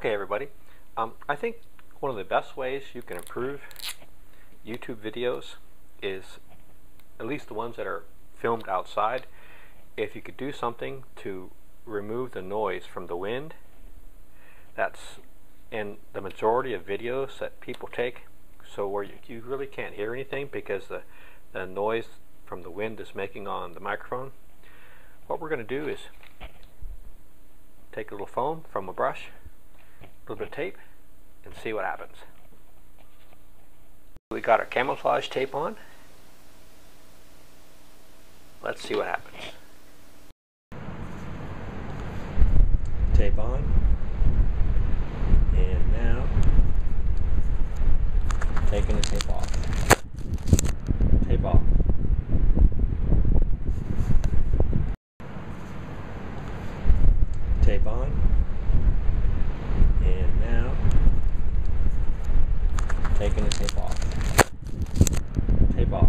Okay, everybody. I think one of the best ways you can improve YouTube videos is, at least the ones that are filmed outside, if you could do something to remove the noise from the wind. That's in the majority of videos that people take, so where you really can't hear anything because the noise from the wind is making on the microphone. What we're going to do is take a little foam from a brush, a little bit of tape, and see what happens. We got our camouflage tape on. Let's see what happens. Tape on, and now taking the tape off. Tape off. Tape on, and now taking the tape off. Tape off.